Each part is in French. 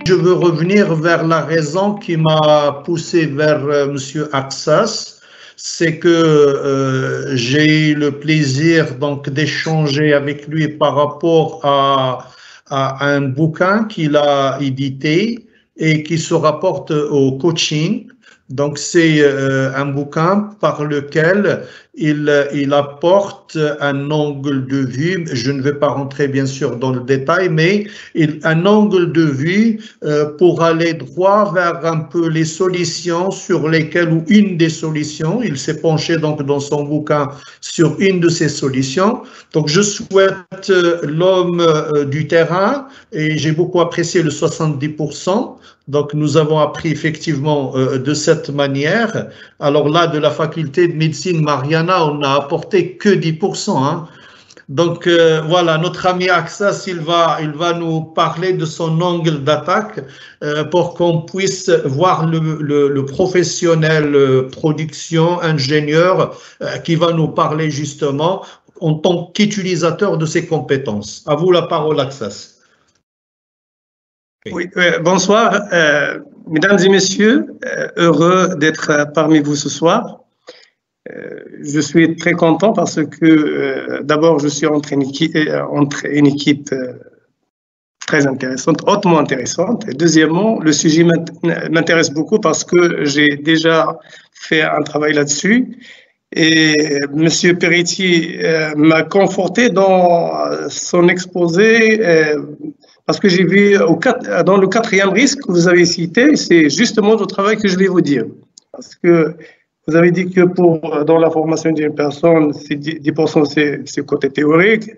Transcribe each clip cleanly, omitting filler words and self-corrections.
je veux revenir vers la raison qui m'a poussé vers M. Axas. C'est que j'ai eu le plaisir donc d'échanger avec lui par rapport à un bouquin qu'il a édité et qui se rapporte au coaching. Donc, c'est un bouquin par lequel il apporte un angle de vue, je ne vais pas rentrer bien sûr dans le détail, mais un angle de vue pour aller droit vers un peu les solutions sur lesquelles, ou une des solutions, il s'est penché donc dans son bouquin sur une de ces solutions. Donc, je souhaite l'homme du terrain, et j'ai beaucoup apprécié le 70%. Donc, nous avons appris effectivement de cette manière. Alors là, de la faculté de médecine Mariana, on n'a apporté que 10%. Hein. Donc, voilà, notre ami Axas, il va nous parler de son angle d'attaque pour qu'on puisse voir le professionnel production, ingénieur, qui va nous parler justement en tant qu'utilisateur de ses compétences. À vous la parole, Axas. Oui, bonsoir, mesdames et messieurs, heureux d'être parmi vous ce soir. Je suis très content parce que d'abord je suis entre une équipe très intéressante, hautement intéressante. Et deuxièmement, le sujet m'intéresse beaucoup parce que j'ai déjà fait un travail là-dessus. Et M. Peretti m'a conforté dans son exposé parce que j'ai vu dans le 4e risque que vous avez cité, c'est justement le travail que je vais vous dire. Parce que vous avez dit que dans la formation d'une personne, 10% c'est côté théorique,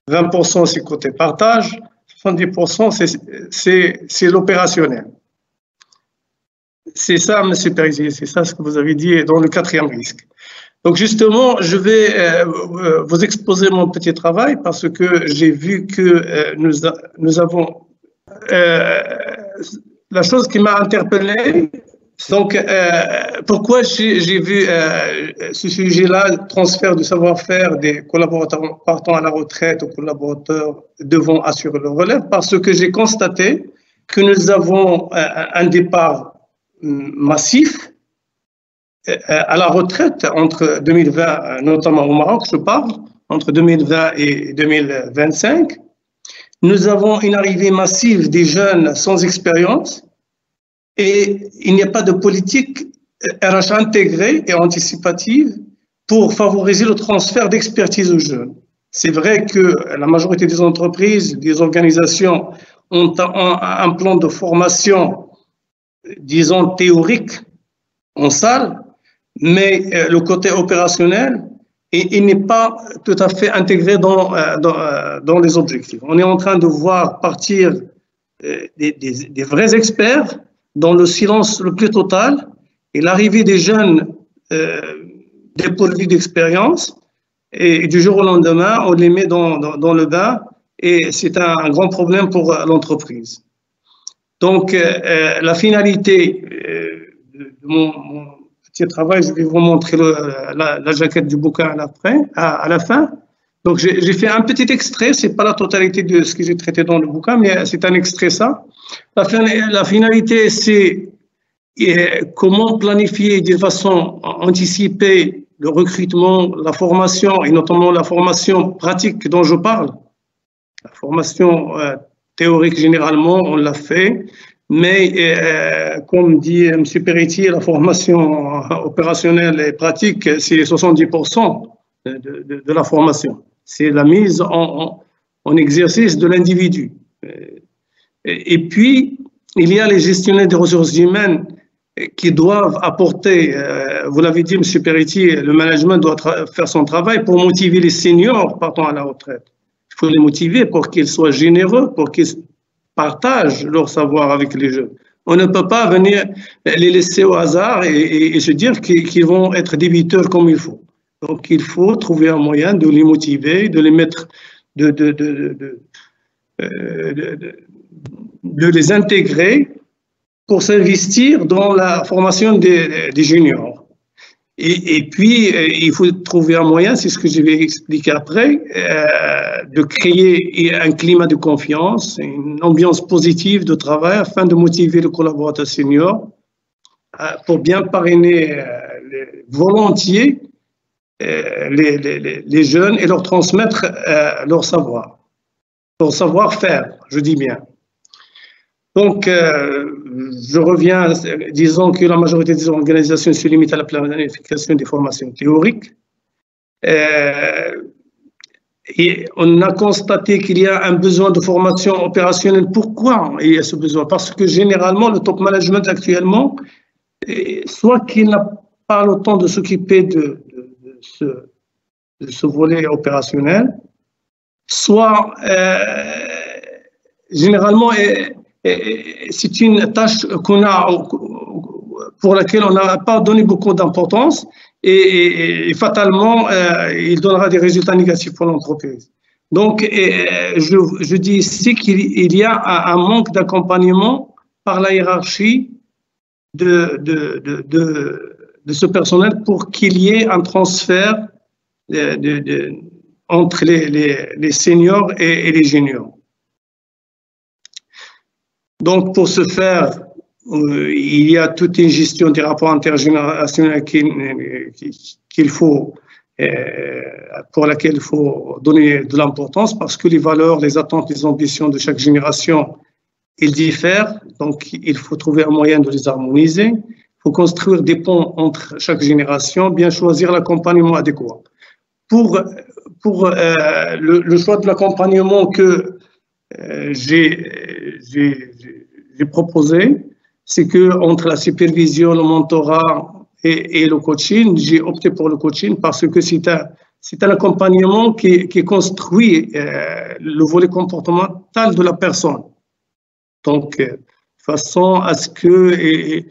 20% c'est côté partage, 70% c'est l'opérationnel. C'est ça, M. Peretti, c'est ça ce que vous avez dit dans le 4e risque. Donc justement, je vais vous exposer mon petit travail parce que j'ai vu que nous avons la chose qui m'a interpellé. Donc pourquoi j'ai vu ce sujet-là, transfert du savoir-faire des collaborateurs partant à la retraite aux collaborateurs devant assurer le relève, parce que j'ai constaté que nous avons un départ massif à la retraite entre 2020, notamment au Maroc, je parle, entre 2020 et 2025. Nous avons une arrivée massive des jeunes sans expérience et il n'y a pas de politique RH intégrée et anticipative pour favoriser le transfert d'expertise aux jeunes. C'est vrai que la majorité des entreprises, des organisations ont un plan de formation, disons, théorique en salle, mais le côté opérationnel, il n'est pas tout à fait intégré dans les objectifs. On est en train de voir partir des vrais experts dans le silence le plus total et l'arrivée des jeunes dépourvus d'expérience et du jour au lendemain, on les met dans le bain et c'est un grand problème pour l'entreprise. Donc, la finalité de mon petit travail, je vais vous montrer la jaquette du bouquin à la fin. Donc, j'ai fait un petit extrait, c'est pas la totalité de ce que j'ai traité dans le bouquin, mais c'est un extrait ça. La finalité, c'est comment planifier de façon anticipée le recrutement, la formation, et notamment la formation pratique dont je parle. La formation théorique, généralement, on l'a fait, mais comme dit M. Peretti, la formation opérationnelle et pratique, c'est 70% de la formation. C'est la mise en exercice de l'individu. Et puis, il y a les gestionnaires des ressources humaines qui doivent apporter, vous l'avez dit, M. Peretti, le management doit faire son travail pour motiver les seniors partant à la retraite. Il faut les motiver pour qu'ils soient généreux, pour qu'ils partagent leur savoir avec les jeunes. On ne peut pas venir les laisser au hasard et se dire qu'ils vont être débiteurs comme il faut. Donc, il faut trouver un moyen de les motiver, de les mettre, de les intégrer pour s'investir dans la formation des juniors. Et puis, il faut trouver un moyen, c'est ce que je vais expliquer après, de créer un climat de confiance, une ambiance positive de travail afin de motiver le collaborateur senior pour bien parrainer volontiers les jeunes et leur transmettre leur savoir-faire, je dis bien. Donc, je reviens, disons que la majorité des organisations se limitent à la planification des formations théoriques. Et on a constaté qu'il y a un besoin de formation opérationnelle. Pourquoi il y a ce besoin? Parce que généralement, le top management actuellement, soit qu'il n'a pas le temps de s'occuper de ce volet opérationnel, soit généralement c'est une tâche pour laquelle on n'a pas donné beaucoup d'importance et fatalement il donnera des résultats négatifs pour l'entreprise. Donc je dis ici qu'il y a un manque d'accompagnement par la hiérarchie de ce personnel pour qu'il y ait un transfert entre les seniors et les juniors. Donc, pour ce faire, il y a toute une gestion des rapports intergénérationnels pour laquelle il faut donner de l'importance parce que les valeurs, les attentes, les ambitions de chaque génération, ils diffèrent. Donc, il faut trouver un moyen de les harmoniser. Il faut construire des ponts entre chaque génération, bien choisir l'accompagnement adéquat. Pour le choix de l'accompagnement que j'ai proposé, c'est que entre la supervision, le mentorat et le coaching, j'ai opté pour le coaching parce que c'est un accompagnement qui construit le volet comportemental de la personne. Donc, de façon à ce qu'il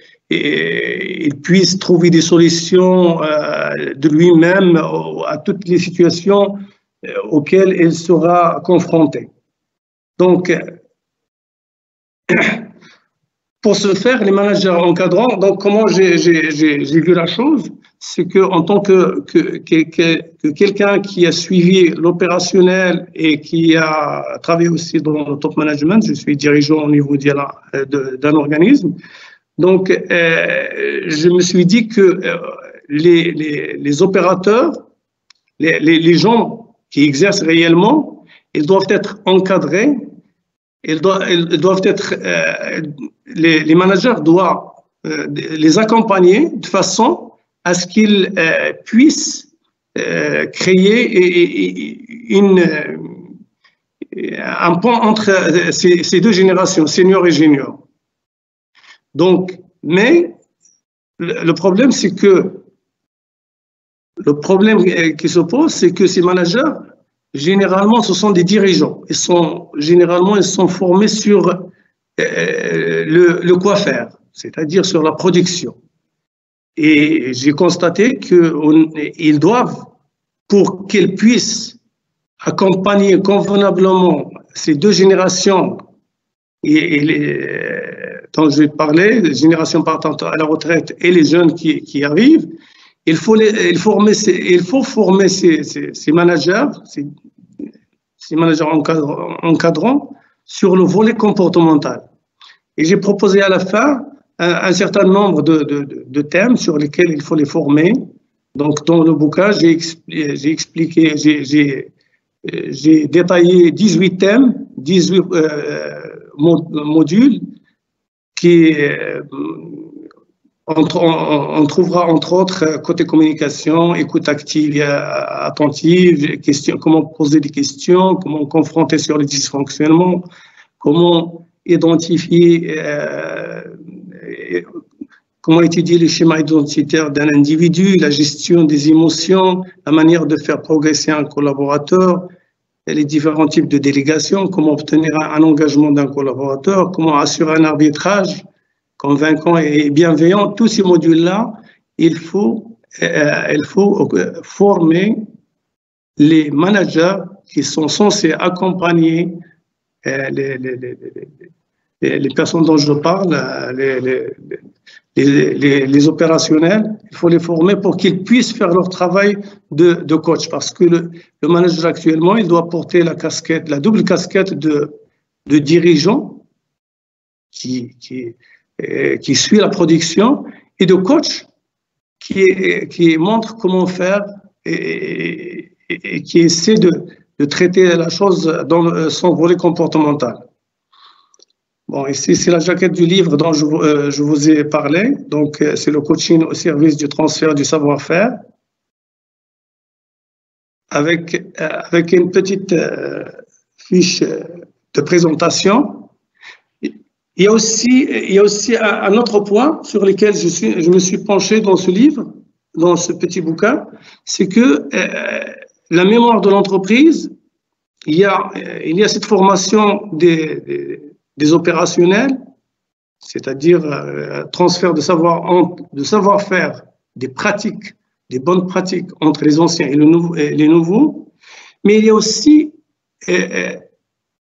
puisse trouver des solutions de lui-même à toutes les situations auxquelles il sera confronté. Donc, pour ce faire, les managers encadrants, donc comment j'ai vu la chose, c'est qu'en tant que quelqu'un qui a suivi l'opérationnel et qui a travaillé aussi dans le top management, je suis dirigeant au niveau d'un organisme, donc je me suis dit que les opérateurs, les gens qui exercent réellement, ils doivent être encadrés. Les managers doivent les accompagner de façon à ce qu'ils puissent créer un pont entre ces deux générations, seniors et juniors. Donc, mais le problème, c'est que le problème qui se pose, c'est que ces managers, généralement, ce sont des dirigeants. Ils sont formés sur le quoi faire, c'est-à-dire sur la production. Et j'ai constaté qu'ils doivent, pour qu'ils puissent accompagner convenablement ces deux générations, dont je parlais, les générations partant à la retraite et les jeunes qui arrivent, il faut former ces managers, ces managers encadrants sur le volet comportemental. Et j'ai proposé à la fin un certain nombre de thèmes sur lesquels il faut les former. Donc, dans le bouquin, j'ai détaillé 18 thèmes, 18 modules qui on trouvera entre autres côté communication, écoute active et attentive, comment poser des questions, comment confronter sur les dysfonctionnements, comment identifier, comment étudier les schémas identitaires d'un individu, la gestion des émotions, la manière de faire progresser un collaborateur, les différents types de délégations, comment obtenir un engagement d'un collaborateur, comment assurer un arbitrage convaincant et bienveillant. Tous ces modules-là, il faut former les managers qui sont censés accompagner les personnes dont je parle, les opérationnels, il faut les former pour qu'ils puissent faire leur travail de coach. Parce que le manager actuellement, il doit porter la casquette, la double casquette de dirigeant qui suit la production et de coach qui montre comment faire et qui essaie de traiter la chose dans son volet comportemental. Bon, ici, c'est la jaquette du livre dont je vous ai parlé. Donc, c'est le coaching au service du transfert du savoir-faire avec une petite fiche de présentation. Il y a aussi un autre point sur lequel je me suis penché dans ce livre, dans ce petit bouquin, c'est que la mémoire de l'entreprise, il y a cette formation des opérationnels, c'est-à-dire transfert de savoir-faire, des pratiques, des bonnes pratiques entre les anciens et les nouveaux, mais il y a aussi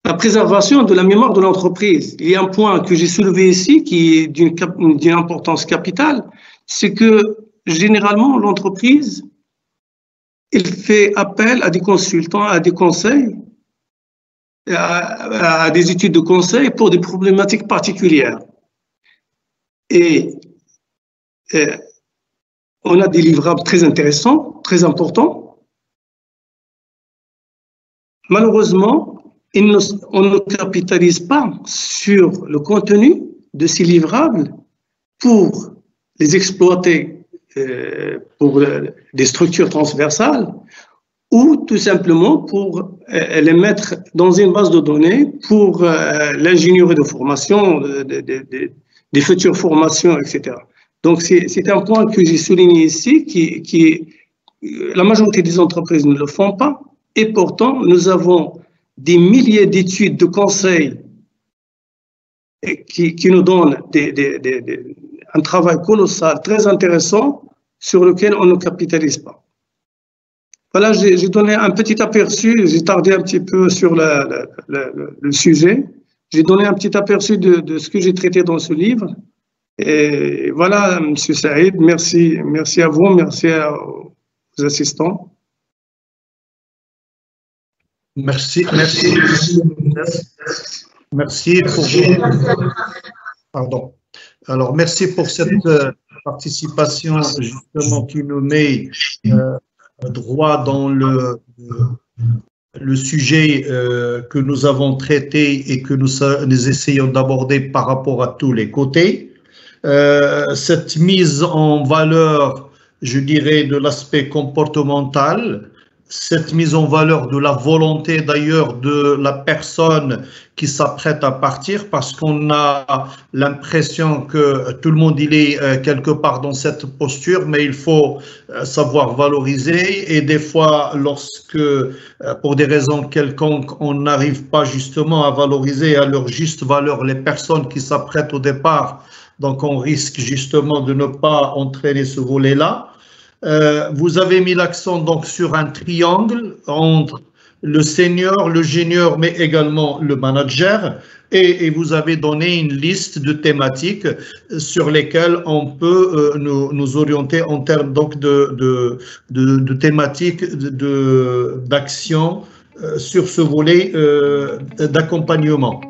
la préservation de la mémoire de l'entreprise. Il y a un point que j'ai soulevé ici qui est d'une importance capitale, c'est que généralement l'entreprise, elle fait appel à des consultants, à des conseils, à des études de conseil pour des problématiques particulières. Et on a des livrables très intéressants, très importants. Malheureusement, on ne capitalise pas sur le contenu de ces livrables pour les exploiter pour des structures transversales ou tout simplement pour les mettre dans une base de données pour l'ingénierie de formation, des futures formations, etc. Donc, c'est un point que j'ai souligné ici, la majorité des entreprises ne le font pas, et pourtant, nous avons des milliers d'études de conseils qui nous donnent un travail colossal, très intéressant, sur lequel on ne capitalise pas. Voilà, j'ai donné un petit aperçu, j'ai tardé un petit peu sur le sujet. J'ai donné un petit aperçu de ce que j'ai traité dans ce livre. Et voilà, M. Saïd, merci à vous, merci aux assistants. Merci pour cette participation justement qui nous met droit dans le sujet que nous avons traité et que nous essayons d'aborder par rapport à tous les côtés. Cette mise en valeur, je dirais, de l'aspect comportemental, cette mise en valeur de la volonté d'ailleurs de la personne qui s'apprête à partir, parce qu'on a l'impression que tout le monde il est quelque part dans cette posture, mais il faut savoir valoriser, et des fois lorsque pour des raisons quelconques on n'arrive pas justement à valoriser à leur juste valeur les personnes qui s'apprêtent au départ, donc on risque justement de ne pas entraîner ce volet-là. Vous avez mis l'accent donc sur un triangle entre le senior, le junior, mais également le manager, et vous avez donné une liste de thématiques sur lesquelles on peut nous orienter en termes donc de thématiques d'action sur ce volet d'accompagnement.